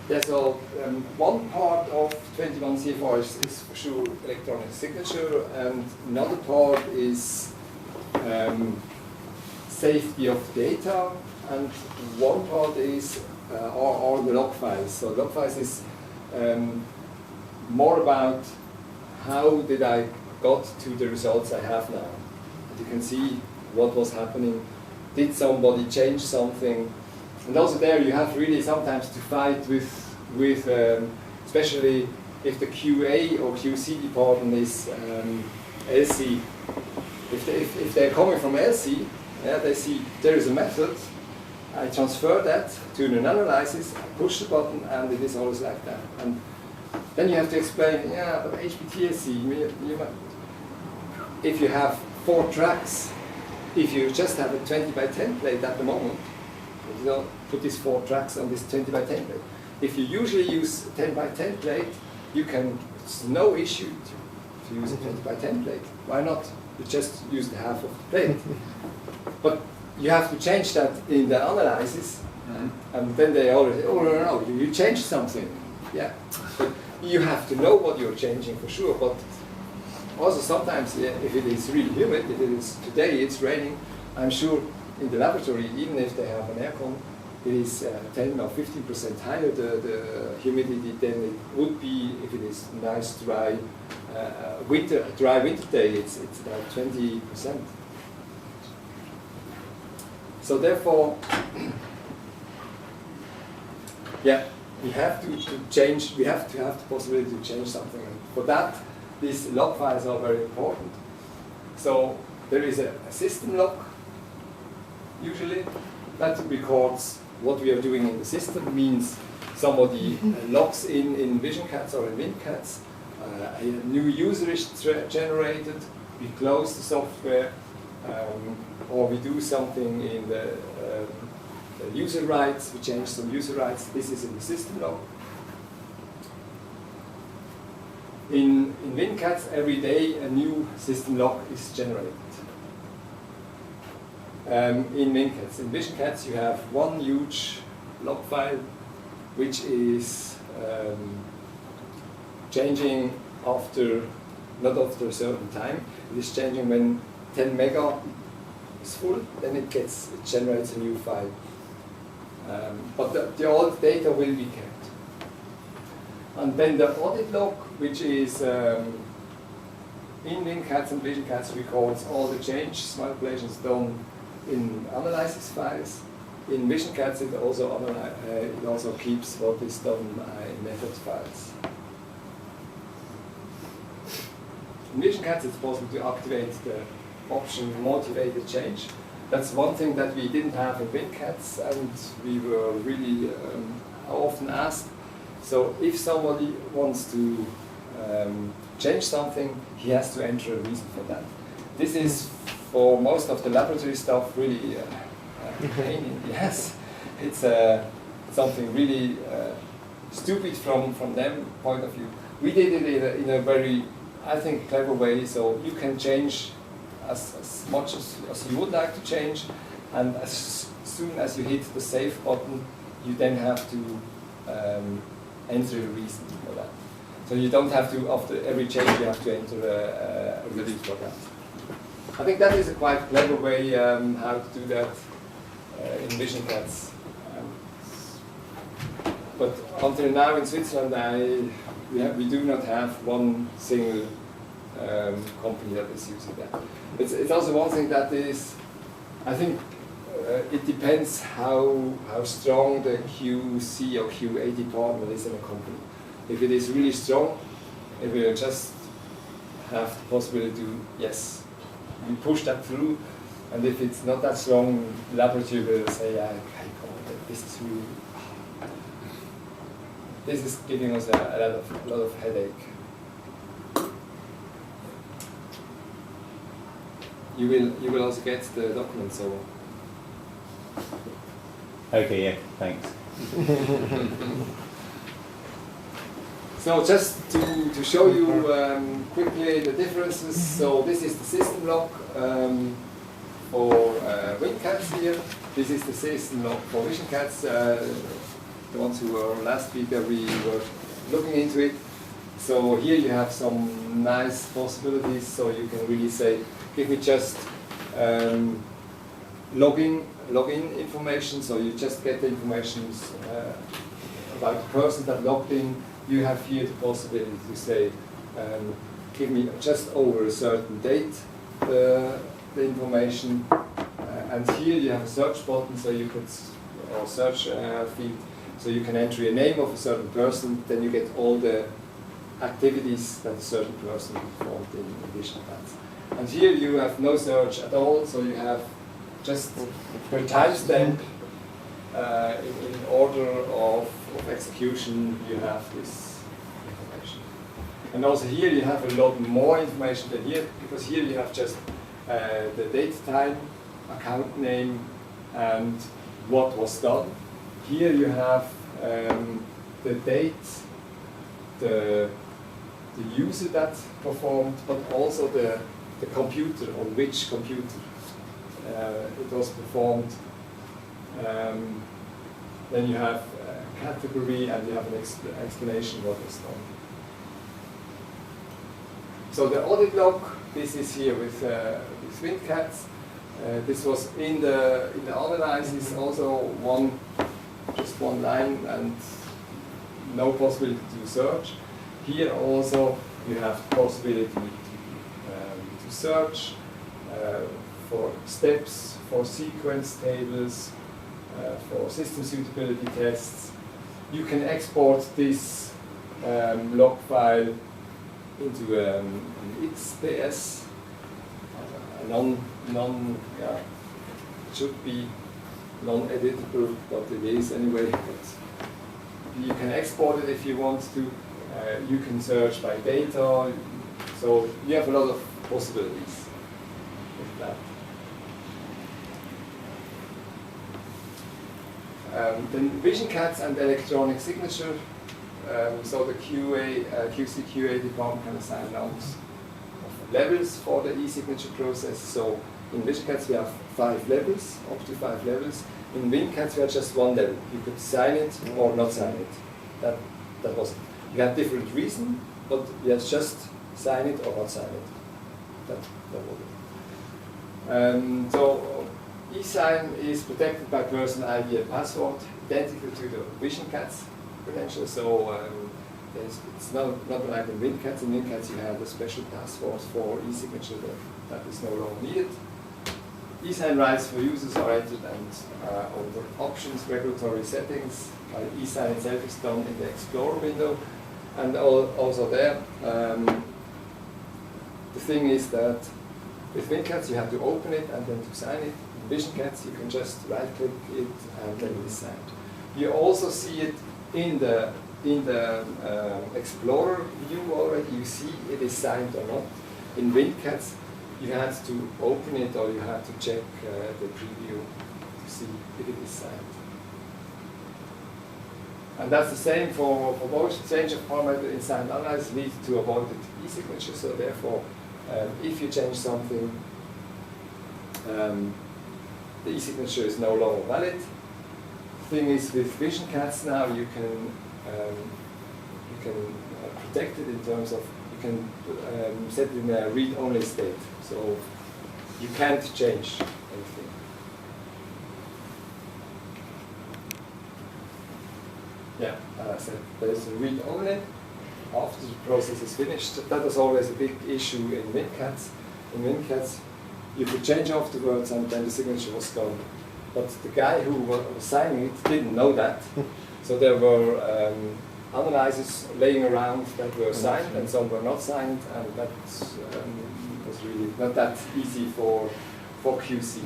Yeah, so one part of 21 CFR is for sure electronic signature, and another part is safety of data, and one part is are the log files. So log files is more about how did I got to the results I have now. And you can see what was happening. Did somebody change something? And also there you have really sometimes to fight with especially if the QA or QC department is LC. If they're coming from LC, yeah, they see there is a method, I transfer that to an analysis, I push the button, and it is always like that. And then you have to explain, yeah, but Hptlc, if you have 4 tracks, if you just have a 20 by 10 plate at the moment, you don't put these 4 tracks on this 20 by 10 plate. If you usually use a 10 by 10 plate, you can, it's no issue to use a 20 by 10 plate. Why not? You just use the half of the plate. But you have to change that in the analysis, and then they already, oh no, you changed something. Yeah, but you have to know what you're changing for sure. But also sometimes, if it is really humid, if it is today, it's raining, I'm sure in the laboratory, even if they have an aircon, it is 10 or 15% higher the humidity than it would be if it is nice dry winter day. It's about 20%. So therefore, yeah, we have to change. We have to have the possibility to change something. And for that, these log files are very important. So there is a system log, usually, that records what we are doing in the system. Means somebody logs in VisionCats or in WinCats, a new user is generated, we close the software, or we do something in the user rights, we change some user rights. This is in the system log. In WinCats, every day a new system log is generated. In WinCats. In VisionCats, you have one huge log file, which is changing not after a certain time. It is changing when 10 mega is full, then it generates a new file. But the old data will be kept. And then the audit log, which is in WinCats and VisionCats, records all the changes, manipulations done in analysis files. In VisionCats, it also keeps what is done in method files. In VisionCats, it's possible to activate the option motivated change. That's one thing that we didn't have in WinCats, and we were really often asked. So if somebody wants to change something, he has to enter a reason for that. This is, for most of the laboratory stuff, really pain. Yes, it's something really stupid from their point of view. We did it in a very, I think, clever way, so you can change as much as you would like to change, and as soon as you hit the save button, you then have to enter a reason for that. So you don't have to, after every change, you have to enter a reason for that. I think that is a quite clever way how to do that in VisionCats. But until now in Switzerland, we do not have one single company that is using that. It's also one thing that is, I think, it depends how strong the QC or QA department is in a company. If it is really strong, it will just have the possibility to, yes, we push that through. And if it's not that strong, the laboratory will say, I can't, this is really, this is giving us a lot of headache. You will also get the document, so. Okay, yeah, thanks. So just to show you quickly the differences. So this is the system log for WinCats here. This is the system log for VisionCats. the ones who were last week that we were looking into it. So here you have some nice possibilities. So you can really say, give me just login information. So you just get the information about the person that logged in. You have here the possibility to say, give me just over a certain date the information. And here you have a search button, so you could, or search field, so you can enter a name of a certain person, then you get all the activities that a certain person performed in Vision Cats. And here you have no search at all, so you have just per timestamp in order of execution, you have this information. And also here you have a lot more information than here, because here you have just the date time, account name, and what was done. Here you have the date, the user that performed, but also the computer, on which computer it was performed. Then you have a category, and you have an explanation what was done. So the audit log, this is here with WinCats. This was in the analysis also just one line and no possibility to search. Here also you have the possibility to search for steps, for sequence tables, for system suitability tests. You can export this log file into an XPS, it should be non-editable, but it is anyway. But you can export it if you want to. You can search by data, so you have a lot of possibilities with that. Then Vision Cats and electronic signature. So the QC/QA department can assign numbers of levels for the e-signature process. So in Vision Cats we have 5 levels, up to 5 levels. In WinCats we have just 1 level. You could sign it or not sign it. That was it. You have different reasons, but you have just sign it or not sign it. That was it. So e-sign is protected by personal ID and password, identical to the Vision Cats credentials. So it's not like in WinCats. In WinCats you have a special password for e-signature that is no longer needed. E-sign rights for users are entered and under options, regulatory settings. E-sign itself is done in the Explorer window. And also there, the thing is that with WinCats you have to open it and then to sign it. In Vision Cats you can just right-click it and then it is signed. You also see it in the Explorer view already. You see it is signed or not. In WinCats you had to open it or you had to check the preview to see if it is signed. And that's the same for both. Change of parameter in signed analysis leads to avoided e-signature. So therefore, if you change something, the e-signature is no longer valid. The thing is, with Vision Cats now you can protect it in terms of you can set it in a read-only state. So you can't change anything. Yeah, as I said, there's a read-only. After the process is finished, that was always a big issue in WinCats. In WinCats, you could change afterwards and then the signature was gone. But the guy who was signing it didn't know that. So there were analyzers laying around that were signed and some were not signed, and that was really not that easy for QC.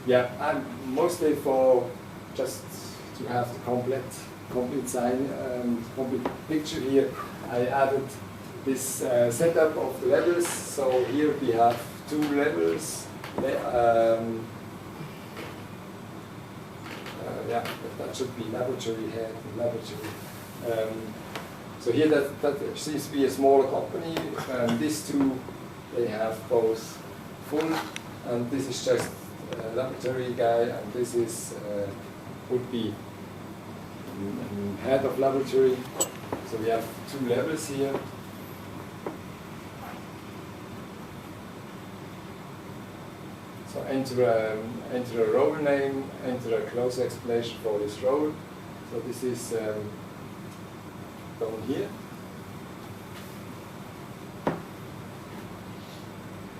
Yeah, I'm mostly for just to have the complete sign, complete picture here. I added this setup of the levels. So here we have 2 levels. Yeah, that should be laboratory head and laboratory. So here that seems to be a smaller company. These 2 they have both full, and this is just a laboratory guy, and this is would be head of laboratory. So we have 2 levels here. So enter a role name, enter a closer explanation for this role. So this is down here.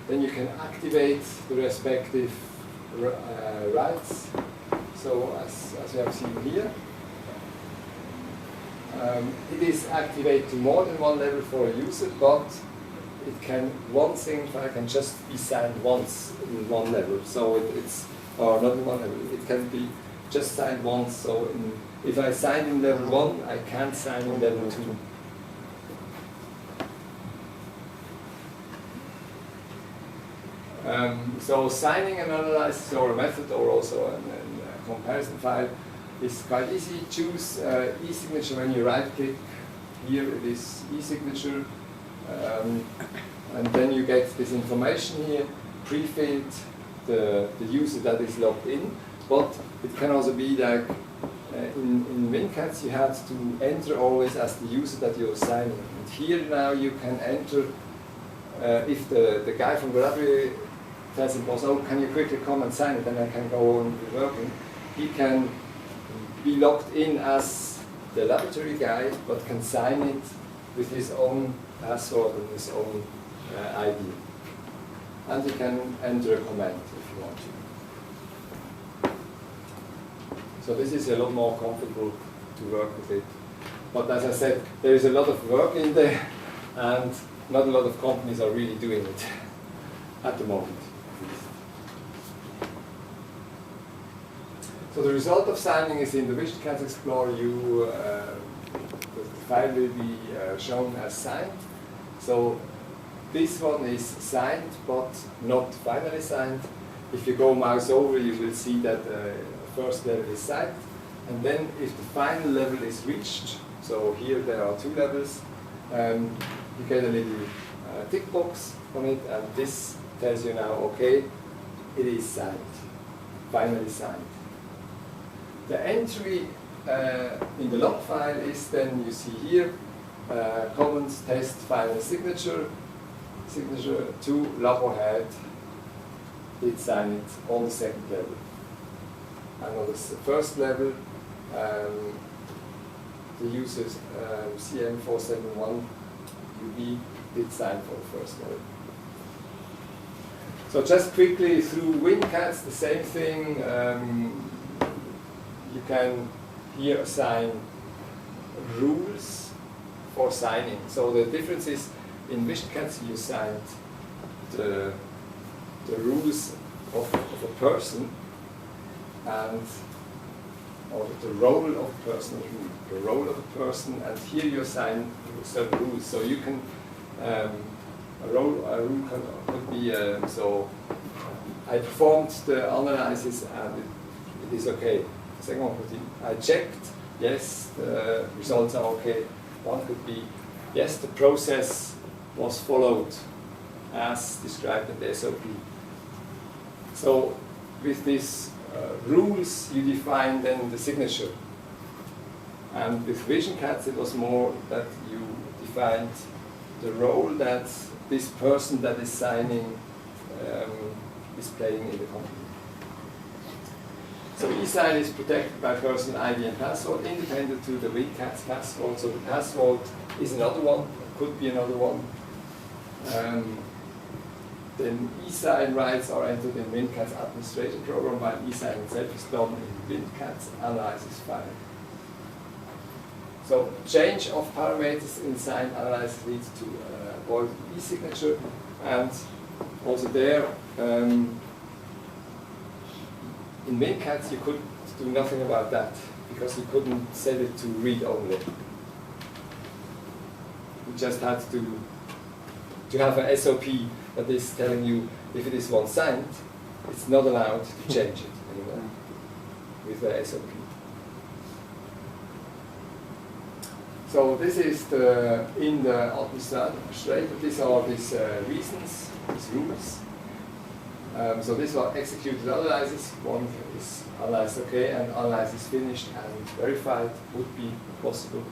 Then you can activate the respective rights. So as you have seen here, it is activated to more than one level for a user, but it can, one signifier can just be signed once in one level. So or not in one level, it can be just signed once. So if I sign in level 1, I can't sign in level 2. So signing an analysis or a method or also a comparison file is quite easy. Choose e-signature when you right-click. Here it is e-signature. And then you get this information here, pre-filled the user that is logged in. But it can also be like in WinCats you had to enter always as the user that you're signing. And here now you can enter, if the guy from the library tells him, oh, can you quickly come and sign it, then I can go on with working. He can be logged in as the laboratory guy, but can sign it with his own password and his own ID. And you can enter a command if you want to. So this is a lot more comfortable to work with it. But as I said, there is a lot of work in there, and not a lot of companies are really doing it at the moment. So the result of signing is in the WisionCats Explorer. The file will be shown as signed. So this one is signed, but not finally signed. If you go mouse over, you will see that the first level is signed. And then if the final level is reached, so here there are 2 levels, you get a little tick box on it, and this tells you now, okay, it is signed, finally signed. The entry in the log file is then, you see here, comments, test, final signature to labo head did sign it on the 2nd level. And on the first level, the users CM471UB did sign for the first level. So just quickly through WinCats, the same thing. You can here assign rules for signing. So the difference is in WisionCats you signed the rules of a person and or the role of a person, the role of a person, and here you assign certain rules. So you can a rule could be so I performed the analysis and it is okay. The second one could be I checked, yes, the results are okay. One could be yes, the process was followed as described in the SOP. So with these rules, you define then the signature. And with WisionCats, it was more that you defined the role that this person that is signing is playing in the company. So eSign is protected by personal ID and password, independent to the WinCats password. So the password is another one, could be another one. Then eSign rights are entered in WinCats administration program, while eSign itself is done in WinCats analysis file. So change of parameters in sign analysis leads to void e-signature, and also there in WinCats you could do nothing about that because you couldn't set it to read only. You just had to have an SOP that is telling you if it is once signed, it's not allowed to change it anymore with the SOP. So this is the in the administrator. These are these reasons, these rules. So these are executed analyses. One is analyzed okay, and analysis finished and verified would be possible.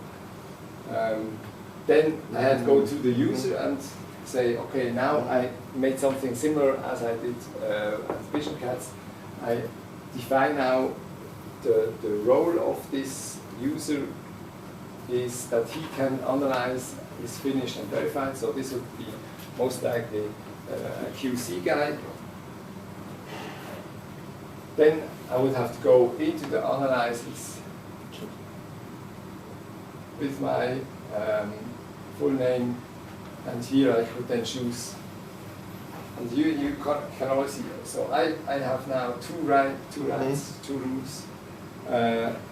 Then I had to go to the user and say, okay, now I made something similar as I did at Vision Cats. I define now the role of this user is that he can analyze, is finished and verified. So this would be most likely a QC guy. Then I would have to go into the analysis with my full name, and here I could then choose. And you can always see. So I have now two rights, two rules.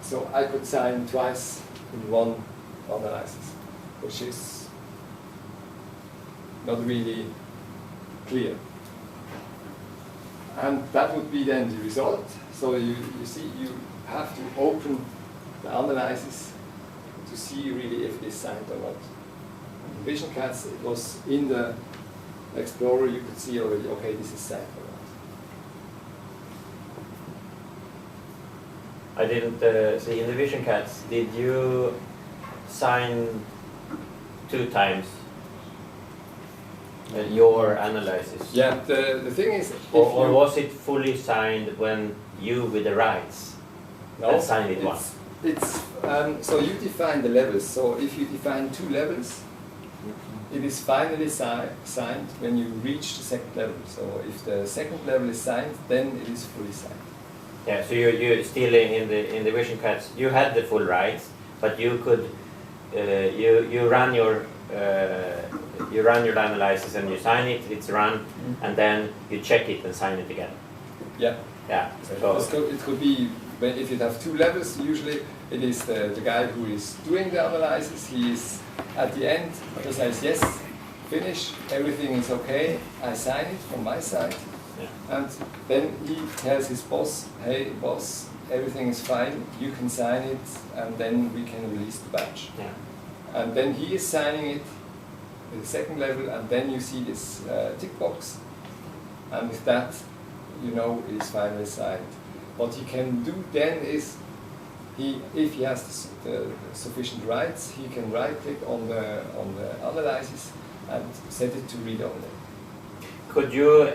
So I could sign twice in one analysis, which is not really clear. And that would be then the result. So you see, you have to open the analysis to see really if it is signed or not. In Vision Cats, it was in the Explorer, you could see already, okay, this is signed or not. I didn't see in the Vision Cats, did you sign 2 times your analysis? Yeah, the thing is... Or was it fully signed when you with the rights no, signed it once? So you define the levels. So if you define 2 levels, it is finally signed when you reach the second level. So if the second level is signed, then it is fully signed. Yeah, so you still in the Vision Cats, you had the full rights, but you could you run your analysis and you sign it, it's run, and then you check it and sign it again. Yeah. Yeah. So it could be, if you have 2 levels, usually it is the guy who is doing the analysis. He is at the end, he says yes, finish, everything is okay, I sign it from my side. Yeah. And then he tells his boss, hey boss, everything is fine, you can sign it, and then we can release the batch. Yeah. And then he is signing it at the second level, and then you see this tick box, and with that, you know it is finally signed. What he can do then is, if he has the sufficient rights, he can right-click on the analysis and set it to read-only. Could you,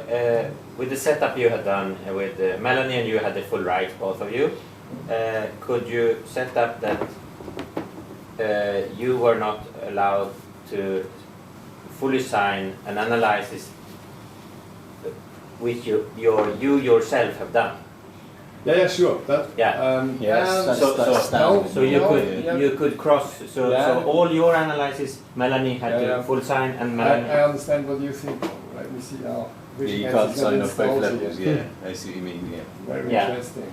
with the setup you had done with Melanie and you had the full rights, both of you, could you set up that you were not allowed to fully sign an analysis which you yourself have done? Yeah, sure. Yes, so you could cross. So all your analysis, Melanie had to full sign, and Melanie. I understand what you think. Let me see now. You can't sign off both levels. Yeah, I see what you mean. Yeah. Very interesting.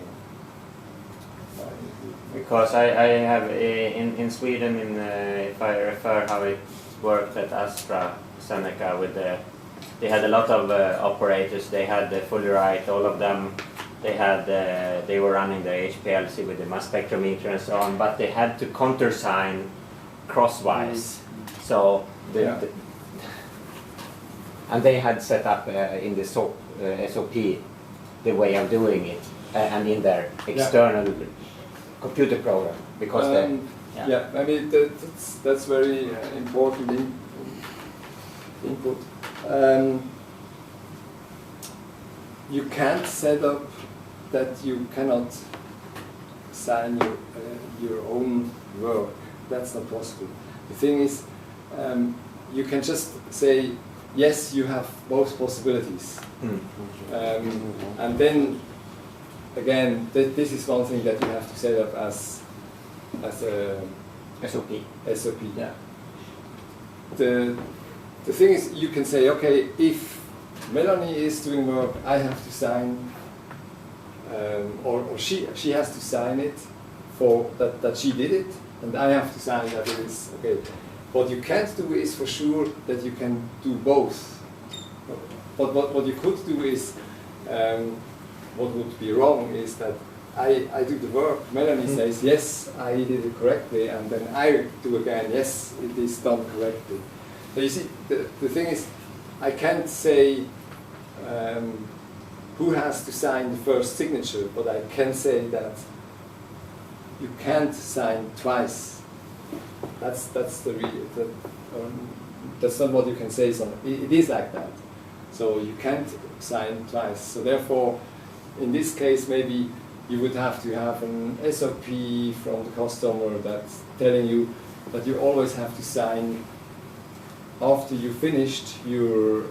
Because I have in Sweden, if I refer how it worked at AstraZeneca with they had a lot of operators. They had the fully right, all of them. They were running the Hptlc with the mass spectrometer and so on, but they had to countersign crosswise. So and they had set up in the SOP the way of doing it, and in their external computer program, because I mean that's very important input. You can't set up that you cannot sign your own work. That's not possible. The thing is, you can just say yes. You have both possibilities, and then again, this is one thing that you have to set up as a SOP. SOP. Yeah. The thing is, you can say, okay, if Melanie is doing work, I have to sign, or she has to sign it for that she did it, and I have to sign that it is okay. What you can't do is for sure that you can do both. But what you could do is, what would be wrong is that I do the work, Melanie says, yes, I did it correctly, and then I do again, yes, it is done correctly. So you see, the thing is, I can't say who has to sign the first signature, but I can say that you can't sign twice. That's that's not what you can say. So it is like that. So you can't sign twice. So therefore, in this case, maybe you would have to have an SOP from the customer that's telling you that you always have to sign after you finished your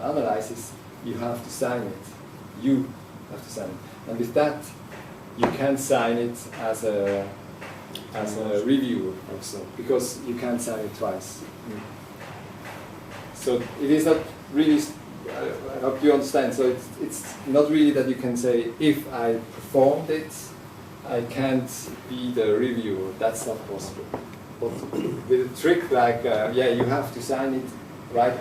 analysis. You have to sign it. You have to sign it. And with that, you can sign it as a reviewer also, because you can't sign it twice. So it is not really, I hope you understand, so it's not really that you can say, if I performed it, I can't be the reviewer. That's not possible. But with a trick like, yeah, you have to sign it right